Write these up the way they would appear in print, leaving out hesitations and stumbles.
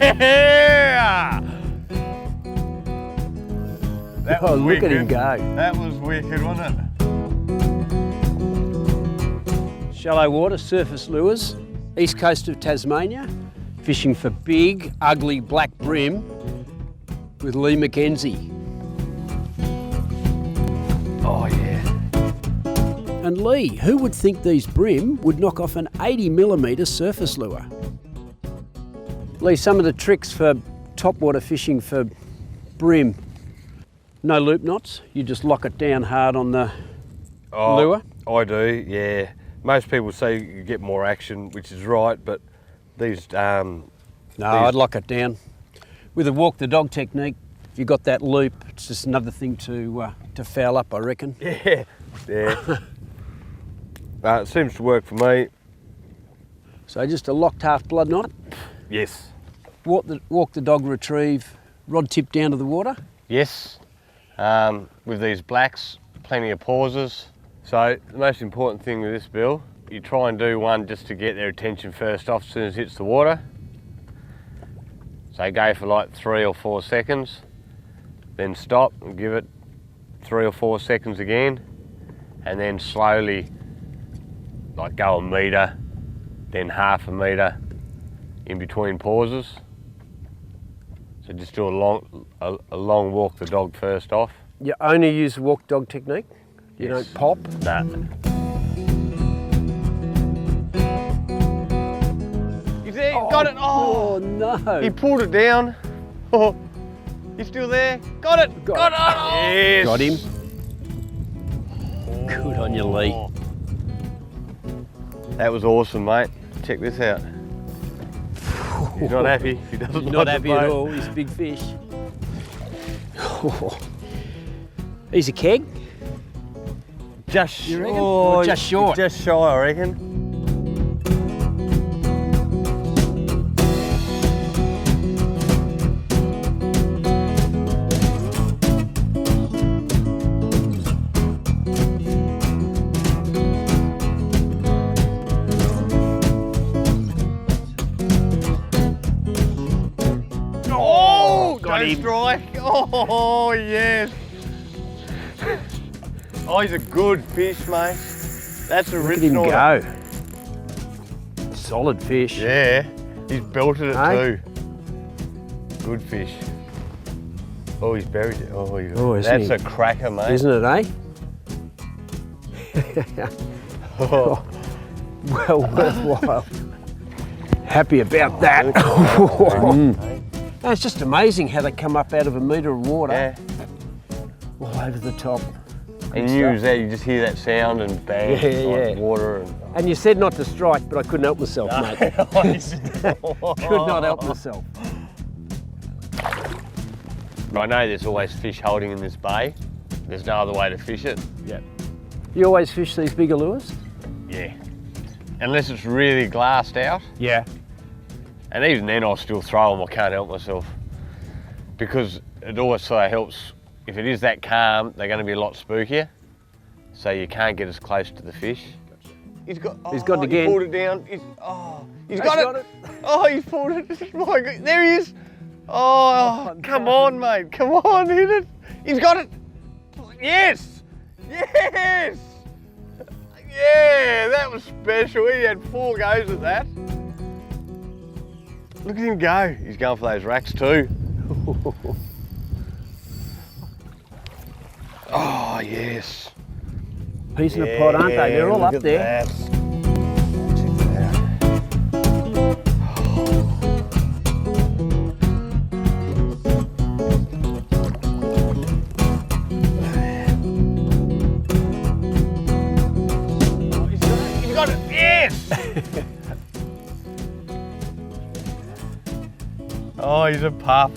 Yeah! That was look at him wicked. go. That was wicked, wasn't it? Shallow water, surface lures, east coast of Tasmania, fishing for big, ugly black bream with Leigh McKenzie. Oh yeah. And Leigh, who would think these bream would knock off an 80mm surface lure? Leigh, some of the tricks for topwater fishing for bream. No loop knots, you just lock it down hard on the lure? I do, yeah. Most people say you get more action, which is right, but these... No, I'd lock it down. With a walk the dog technique, if you got that loop, it's just another thing to foul up, I reckon. Yeah, yeah. It seems to work for me. So just a locked half blood knot. Yes. Walk the dog retrieve, rod tip down to the water. Yes. With these blacks, plenty of pauses. So the most important thing with this, Bill, you try and do one just to get their attention first off as soon as it hits the water. So go for like 3 or 4 seconds, then stop and give it 3 or 4 seconds again, and then slowly like go a metre, then half a metre in between pauses. So just do a long walk the dog first off. You only use the walk dog technique? You Yes. don't pop? Nah. He's there, got it! Oh no! He pulled it down. Oh, he's still there. Got it! Got it! Oh. Yes! Got him. Good on you, Leigh. That was awesome, mate. Check this out. He's not happy. He doesn't He's like not the happy at boat. all, he's a big fish. He's a keg? Just You reckon? short. Or just short? Just shy, I reckon. Oh, got don't him. strike. Oh, yes. Oh, he's a good fish, mate. That's a Look rich at him snorter. go. Solid fish. Yeah, he's belted it Hey? too. Good fish. Oh, he's buried it. Oh, Oh, isn't that's he? a cracker, mate. Isn't it, eh? Oh. Well worthwhile. Happy about that. It's just amazing how they come up out of a metre of water, Yeah. all over the top. And Good you stuff. use that, you just hear that sound and bang, Yeah, like yeah. water. And... And you said not to strike, but I couldn't help myself, mate. Could not help myself. I know there's always fish holding in this bay. There's no other way to fish it. Yeah. You always fish these bigger lures? Yeah. Unless it's really glassed out. Yeah. And even then I'll still throw them, I can't help myself. Because it also helps, if it is that calm, they're going to be a lot spookier. So you can't get as close to the fish. He's got it again. He pulled it down. He's got it. Oh, he's pulled it. My God, there he is. Oh, come on, mate. Come on, hit it. He's got it. Yes. Yes. Yeah, that was special. He had 4 goes at that. Look at him go. He's going for those racks too. Oh, yes. Piece in a pot, aren't they? They're all look up at there. that. Check that out. Oh, he's got it. Yes! Oh, he's a puff.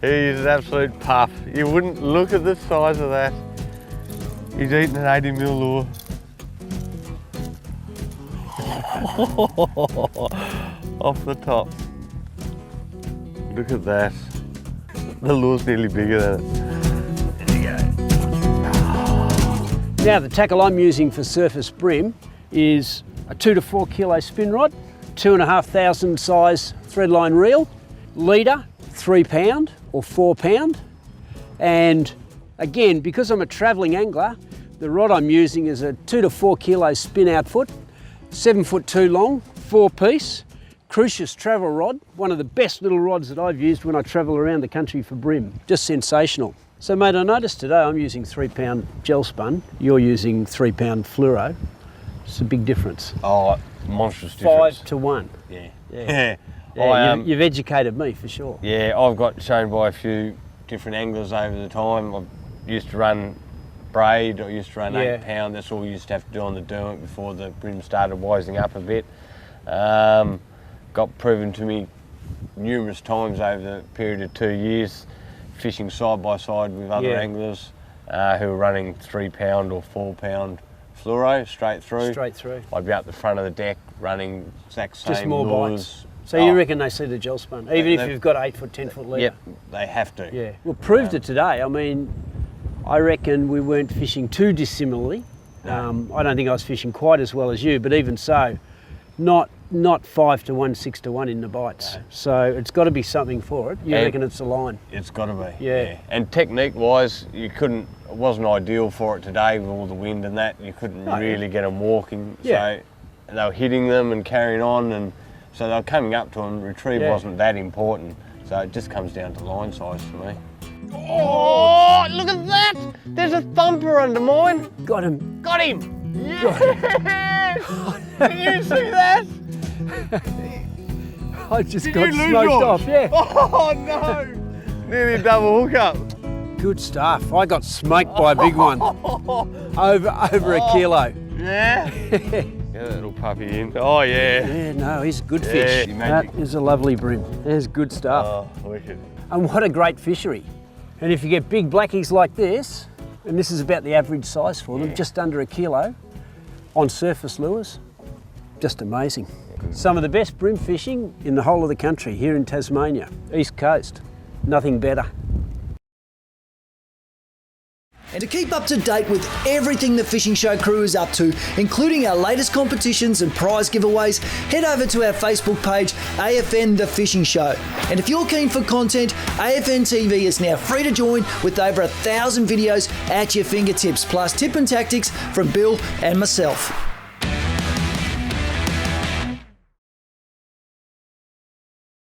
He's an absolute puff. You wouldn't look at the size of that. He's eating an 80mm lure. Off the top. Look at that. The lure's nearly bigger than it. There you go. Now the tackle I'm using for surface bream is a 2 to 4 kilo spin rod, 2,500 size threadline reel, leader, 3 pound or 4 pound. And again, because I'm a travelling angler, the rod I'm using is a 2 to 4 kilo spin outfoot, 7'2" long, 4-piece, Crucius travel rod, one of the best little rods that I've used when I travel around the country for bream. Just sensational. So mate, I noticed today I'm using 3 pound gel spun, you're using 3 pound fluoro. It's a big difference. Oh, monstrous difference. 5 to 1. Yeah. Yeah. Yeah, you've educated me for sure. Yeah, I've got shown by a few different anglers over the time. I used to run braid, I used to run 8 pound, that's all we used to have to do on the Derwent before the bream started wising up a bit. Got proven to me numerous times over the period of 2 years, fishing side by side with other anglers who were running 3 pound or 4 pound fluoro straight through. Straight through. I'd be up the front of the deck running exact same just more lures. bites. So you reckon they see the gel spun, even if you've got 8 foot, 10 foot leader? Yep, they have to. Yeah, well proved it today. I mean, I reckon we weren't fishing too dissimilarly. No. I don't think I was fishing quite as well as you, but even so, not 5 to 1, 6 to 1 in the bites. No. So it's got to be something for it. You reckon it's the line? It's got to be. Yeah. And technique-wise, it wasn't ideal for it today with all the wind and that. You couldn't really get them walking. Yeah. So they were hitting them and carrying on, and so they were coming up to them. Retrieve wasn't that important. So it just comes down to line size for me. Oh, look at that! There's a thumper under mine. Got him. Got him! Yeah! Can you see that? I just got smoked off, yeah. Oh no! Nearly a double hookup. Good stuff. I got smoked by a big one. Over a kilo. Yeah? Get that little puppy in. Oh yeah. Yeah, no, he's a good fish. Yeah, that is a lovely bream. There's good stuff. Oh, wicked. And what a great fishery. And if you get big blackies like this, and this is about the average size for them, just under a kilo, on surface lures, just amazing. Some of the best bream fishing in the whole of the country, here in Tasmania, East Coast. Nothing better. And to keep up to date with everything the Fishing Show crew is up to, including our latest competitions and prize giveaways, head over to our Facebook page, AFN The Fishing Show. And if you're keen for content, AFN TV is now free to join with over 1,000 videos at your fingertips, plus tip and tactics from Bill and myself.